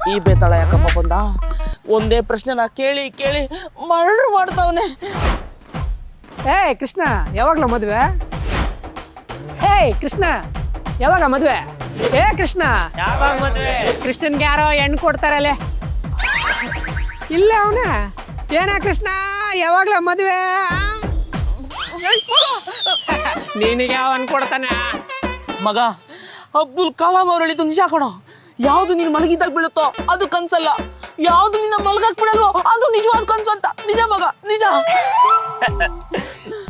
ಈ ಬೇತಾಳ ಯಾಕಪ್ಪ ಬಂದ? ಒಂದೇ ಪ್ರಶ್ನೆನ ಕೇಳಿ ಕೇಳಿ ಮರ್ಡರ್ ಮಾಡ್ತಾವನೆ. ಏ ಕೃಷ್ಣ, ಯಾವಾಗ್ಲ ಮದ್ವೆ? ಏ ಕೃಷ್ಣ, ಯಾವಾಗ ಮದ್ವೆ? ಏ ಕೃಷ್ಣ, ಯಾವಾಗ ಮದ್ವೆ? ಕೃಷ್ಣನ್ಗೆ ಯಾರೋ ಹೆಣ್ಣು ಕೊಡ್ತಾರಲ್ಲೇ. ಇಲ್ಲ ಅವನ ಏನ ಕೃಷ್ಣ, ಯಾವಾಗ್ಲ ಮದ್ವೆ? ನಿನಗೆ ಅವನ್ ಕೊಡ್ತಾನ? ಮಗ, ಅಬ್ದುಲ್ ಕಲಾಂ ಅವ್ರು ಹೇಳಿದ್ದು ನಿಜ ಕಣೋ. ಯಾವ್ದು ನೀನು ಮಲಗಿದ್ದಾಗ ಬೀಳುತ್ತೋ ಅದು ಕನ್ಸಲ್ಲ, ಯಾವ್ದು ನಿನ್ನ ಮಲಗಕ್ ಬಿಡಲ್ವೋ ಅದು ನಿಜವಾದ ಕನ್ಸು ಅಂತ. ನಿಜ ಮಗ, ನಿಜ.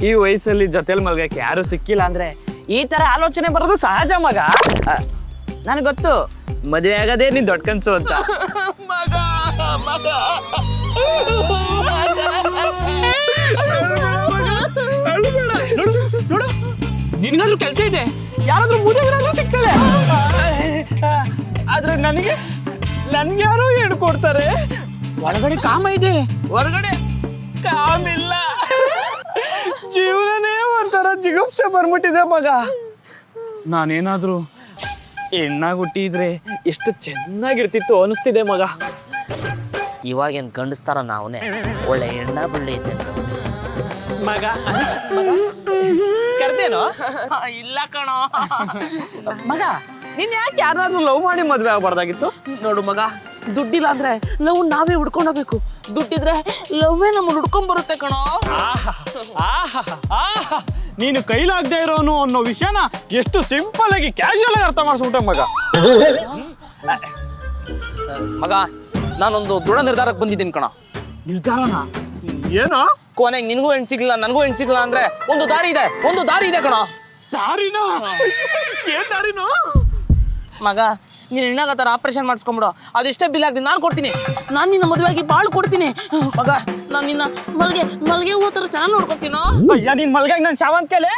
ಈ ವಯಸ್ಸಲ್ಲಿ ಜೊತೆಲಿ ಮಲ್ಗಕ್ಕೆ ಯಾರು ಸಿಕ್ಕಿಲ್ಲ ಅಂದ್ರೆ ಈ ತರ ಆಲೋಚನೆ ಬರೋದು ಸಹಜ ಮಗ. ನನಗೆ ಗೊತ್ತು ಮದುವೆ ಆಗದೇ ನೀನ್ ದೊಡ್ಡ ಕನ್ಸು ಅಂತ. ಮಗ ಮಗ ನೋಡು ನೋಡು, ನಿನ್ಗಾದ್ರೂ ಕೆಲಸ ಇದೆ, ಯಾರಾದ್ರೂ ಮುದುಗರಾದ್ರೂ ಸಿಗ್ತಾರೆ. ಆದ್ರೆ ನನಗೆ ಯಾರು ಹೇಳ್ಕೊಡ್ತಾರೆ. ಒಳಗಡೆ ಕಾಮ ಇದೆ, ಹೊರಗಡೆ ಕಾಮಿಲ್ಲ. ಜೀವನನೇ ಒಂಥರ ಜಿಗುಪ್ಸೆ ಬಂದ್ಬಿಟ್ಟಿದೆ ಮಗ. ನಾನೇನಾದ್ರೂ ಹೆಣ್ಣಾಗಿ ಹುಟ್ಟಿದ್ರೆ ಎಷ್ಟು ಚೆನ್ನಾಗಿರ್ತಿತ್ತು ಅನಿಸ್ತಿದೆ ಮಗ. ಇವಾಗೇನು ಗಂಡಿಸ್ತಾರ ನಾವನೇ ಒಳ್ಳೆ ಎಣ್ಣ ಬಳ್ಳಿ ಐತೆ ಮಗ ಕರ್ದೇನೋ? ಇಲ್ಲ ಕಣೋ. ಮಗ, ನೀನ್ ಯಾಕೆ ಯಾರಾದ್ರೂ ಲವ್ ಮಾಡಿ ಮದ್ವೆ ಆಗ್ಬಾರ್ದಾಗಿತ್ತು? ನೋಡು ಮಗ, ದುಡ್ಡಿಲ್ಲ ಅಂದ್ರೆ ಲವ್ ನಾವೇ ಹುಡ್ಕೊಂಡು ಹೋಗ್ಬೇಕು, ದುಡ್ಡಿದ್ರೆ ಲವ್ವೇ ನಮ್ಮನ್ನು ಹುಡ್ಕೊಂಡ್ ಬರುತ್ತೆ ಕಣೋ. ನೀನು ಕೈಲಾಗದೆ ಇರೋನು ಅನ್ನೋ ವಿಷಯನ ಎಷ್ಟು ಸಿಂಪಲ್ ಆಗಿ ಕ್ಯಾಶುಯಲ್ ಆಗಿ ಅರ್ಥ ಮಾಡಿಸ್ಬಿಟ್ಟೆ ಮಗ. ಮಗ, ನಾನೊಂದು ದೃಢ ನಿರ್ಧಾರಕ್ಕೆ ಬಂದಿದ್ದೀನಿ ಕಣ. ನಿರ್ಧಾರನ? ಏನೋ? ಕೊನೆಗೆ ನಿನಗೂ ಹೆಣ್ಣು ಸಿಗ್ಲಿಲ್ಲ, ನನಗೂ ಹೆಣ್ಣು ಸಿಗ್ಲಿಲ್ಲ ಅಂದ್ರೆ ಒಂದು ದಾರಿ ಇದೆ ಕಣ. ದಾರಿನೋ? ಏನ್ ದಾರಿನೋ? ಮಗ, ನೀನು ಹೆಣ್ಣಾಗತ್ತಾರ ಆಪರೇಷನ್ ಮಾಡಿಸ್ಕೊಂಬಿಡು, ಅದೆಷ್ಟೇ ಬಿಲ್ ಆಗ್ತೀನಿ ನಾನು ಕೊಡ್ತೀನಿ. ನಾನು ನಿನ್ನ ಮದುವೆಯಾಗಿ ಬಾಳು ಕೊಡ್ತೀನಿ ಮಗ. ನಾನು ನಿನ್ನ ಮಲ್ಗೆ ಹೂ ಥರ ಚೆನ್ನಾಗಿ ನೋಡ್ಕೊತೀನೋ. ಅಯ್ಯ, ನೀನ್ ಮಲ್ಗಾಗ ನಾನು ಶಾವಂತಿಕೆಲೆ.